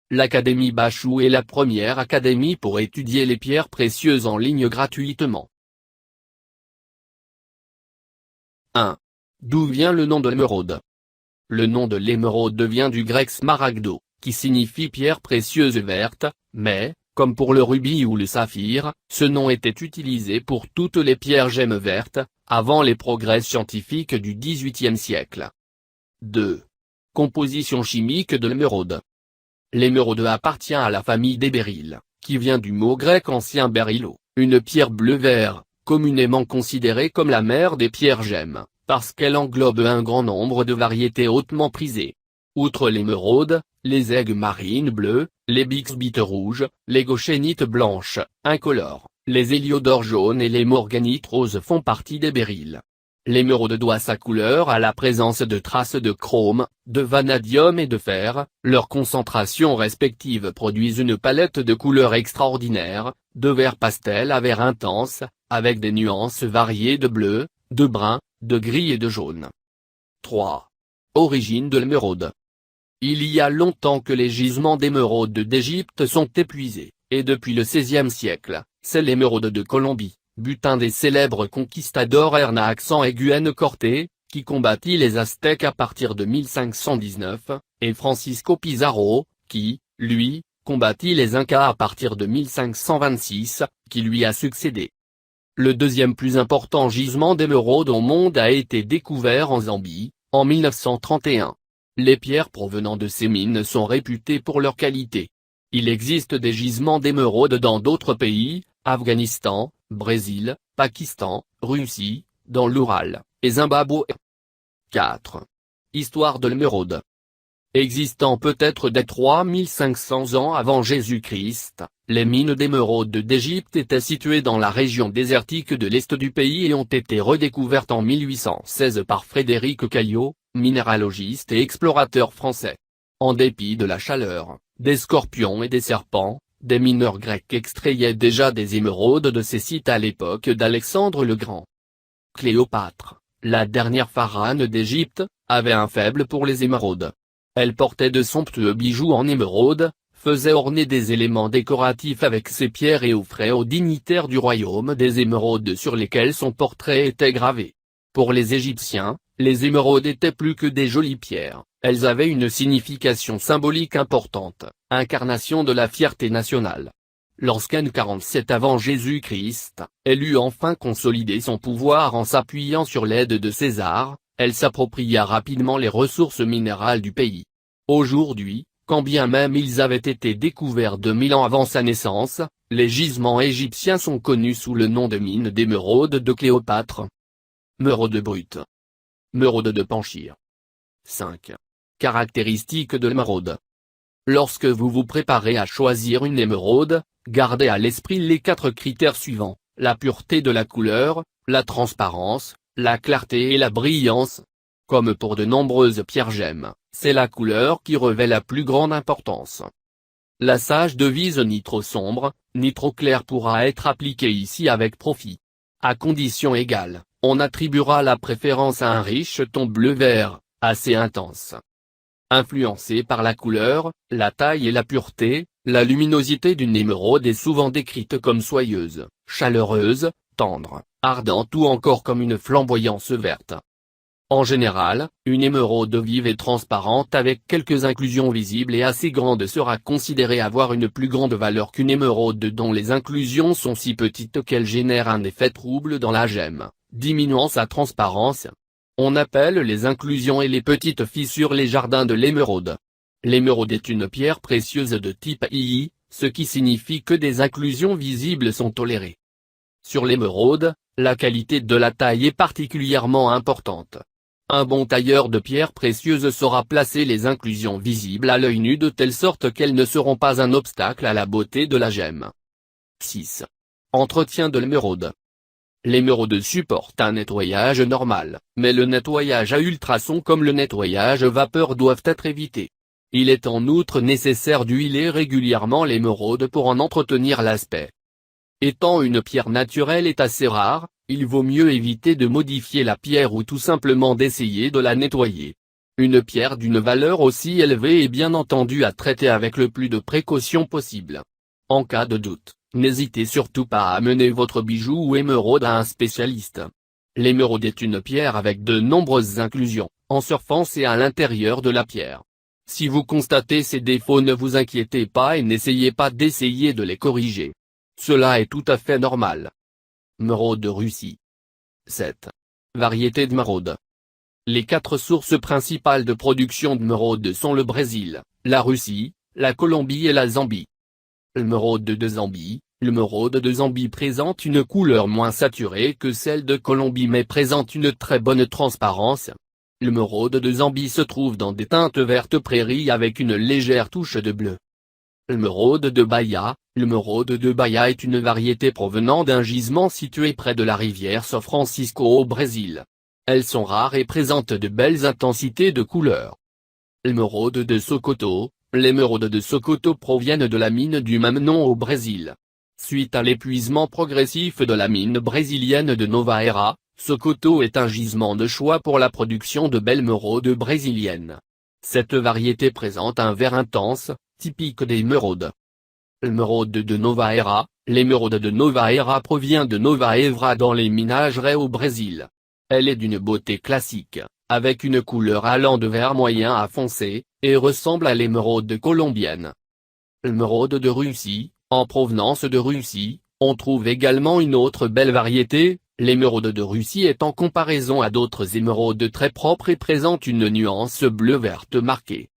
L'Académie Bachou est la première académie pour étudier les pierres précieuses en ligne gratuitement. 1. D'où vient le nom de l'émeraude? Le nom de l'émeraude vient du grec smaragdo, qui signifie pierre précieuse verte, mais, comme pour le rubis ou le saphir, ce nom était utilisé pour toutes les pierres gemmes vertes, avant les progrès scientifiques du XVIIIe siècle. 2. Composition chimique de l'émeraude. L'émeraude appartient à la famille des béryls, qui vient du mot grec ancien bérylo, une pierre bleu-vert, communément considérée comme la mère des pierres gemmes, parce qu'elle englobe un grand nombre de variétés hautement prisées. Outre l'émeraude, les aigues marines bleues, les bixbites rouges, les goshénites blanches, incolores, les héliodores jaunes et les morganites roses font partie des béryls. L'émeraude doit sa couleur à la présence de traces de chrome, de vanadium et de fer, leurs concentrations respectives produisent une palette de couleurs extraordinaires, de vert pastel à vert intense, avec des nuances variées de bleu, de brun, de gris et de jaune. 3. Origine de l'émeraude. Il y a longtemps que les gisements d'émeraude d'Égypte sont épuisés, et depuis le XVIe siècle, c'est l'émeraude de Colombie, butin des célèbres conquistadors Hernán Eguren Cortés, qui combattit les Aztèques à partir de 1519, et Francisco Pizarro, qui, lui, combattit les Incas à partir de 1526, qui lui a succédé. Le deuxième plus important gisement d'émeraude au monde a été découvert en Zambie, en 1931. Les pierres provenant de ces mines sont réputées pour leur qualité. Il existe des gisements d'émeraude dans d'autres pays, Afghanistan, Brésil, Pakistan, Russie, dans l'Oural, et Zimbabwe. 4. Histoire de l'émeraude. Existant peut-être dès 3500 ans avant Jésus-Christ, les mines d'émeraude d'Égypte étaient situées dans la région désertique de l'est du pays et ont été redécouvertes en 1816 par Frédéric Caillot, minéralogiste et explorateur français. En dépit de la chaleur, des scorpions et des serpents, des mineurs grecs extrayaient déjà des émeraudes de ces sites à l'époque d'Alexandre le Grand. Cléopâtre, la dernière pharaone d'Égypte, avait un faible pour les émeraudes. Elle portait de somptueux bijoux en émeraude, faisait orner des éléments décoratifs avec ses pierres et offrait aux dignitaires du royaume des émeraudes sur lesquelles son portrait était gravé. Pour les Égyptiens, les émeraudes étaient plus que des jolies pierres, elles avaient une signification symbolique importante, incarnation de la fierté nationale. Lorsqu'Anne 47 avant Jésus-Christ, elle eut enfin consolidé son pouvoir en s'appuyant sur l'aide de César, elle s'appropria rapidement les ressources minérales du pays. Aujourd'hui, quand bien même ils avaient été découverts 2000 ans avant sa naissance, les gisements égyptiens sont connus sous le nom de mines d'émeraude de Cléopâtre. Émeraude brute. Émeraude de Panchir. 5. Caractéristiques de l'émeraude. Lorsque vous vous préparez à choisir une émeraude, gardez à l'esprit les 4 critères suivants, la pureté de la couleur, la transparence, la clarté et la brillance. Comme pour de nombreuses pierres gemmes, c'est la couleur qui revêt la plus grande importance. La sage devise ni trop sombre, ni trop clair pourra être appliquée ici avec profit. À condition égale, on attribuera la préférence à un riche ton bleu-vert, assez intense. Influencé par la couleur, la taille et la pureté, la luminosité d'une émeraude est souvent décrite comme soyeuse, chaleureuse, tendre, ardente ou encore comme une flamboyance verte. En général, une émeraude vive et transparente avec quelques inclusions visibles et assez grandes sera considérée avoir une plus grande valeur qu'une émeraude dont les inclusions sont si petites qu'elles génèrent un effet trouble dans la gemme, diminuant sa transparence. On appelle les inclusions et les petites fissures les jardins de l'émeraude. L'émeraude est une pierre précieuse de type II, ce qui signifie que des inclusions visibles sont tolérées. Sur l'émeraude, la qualité de la taille est particulièrement importante. Un bon tailleur de pierres précieuses saura placer les inclusions visibles à l'œil nu de telle sorte qu'elles ne seront pas un obstacle à la beauté de la gemme. 6. Entretien de l'émeraude. L'émeraude supporte un nettoyage normal, mais le nettoyage à ultrasons comme le nettoyage vapeur doivent être évités. Il est en outre nécessaire d'huiler régulièrement l'émeraude pour en entretenir l'aspect. Étant une pierre naturelle et assez rare, il vaut mieux éviter de modifier la pierre ou tout simplement d'essayer de la nettoyer. Une pierre d'une valeur aussi élevée est bien entendu à traiter avec le plus de précaution possible. En cas de doute, n'hésitez surtout pas à amener votre bijou ou émeraude à un spécialiste. L'émeraude est une pierre avec de nombreuses inclusions, en surface et à l'intérieur de la pierre. Si vous constatez ces défauts, ne vous inquiétez pas et n'essayez pas d'essayer de les corriger. Cela est tout à fait normal. Émeraude de Russie. 7. Variétés d'émeraude. Les 4 sources principales de production d'émeraude sont le Brésil, la Russie, la Colombie et la Zambie. L'émeraude de Zambie. L'émeraude de Zambie présente une couleur moins saturée que celle de Colombie mais présente une très bonne transparence. L'émeraude de Zambie se trouve dans des teintes vertes prairies avec une légère touche de bleu. L'émeraude de Bahia. L'émeraude de Bahia est une variété provenant d'un gisement situé près de la rivière São Francisco au Brésil. Elles sont rares et présentent de belles intensités de couleurs. L'émeraude de Sokoto. L'émeraude de Sokoto proviennent de la mine du même nom au Brésil. Suite à l'épuisement progressif de la mine brésilienne de Nova Era, Sokoto est un gisement de choix pour la production de belles émeraudes brésiliennes. Cette variété présente un vert intense, typique des émeraudes. L'émeraude de Nova Era. L'émeraude de Nova Era provient de Nova Evra dans les minageries au Brésil. Elle est d'une beauté classique, avec une couleur allant de vert moyen à foncé, et ressemble à l'émeraude colombienne. L'émeraude de Russie. En provenance de Russie, on trouve également une autre belle variété. L'émeraude de Russie est en comparaison à d'autres émeraudes très propre et présente une nuance bleu-verte marquée.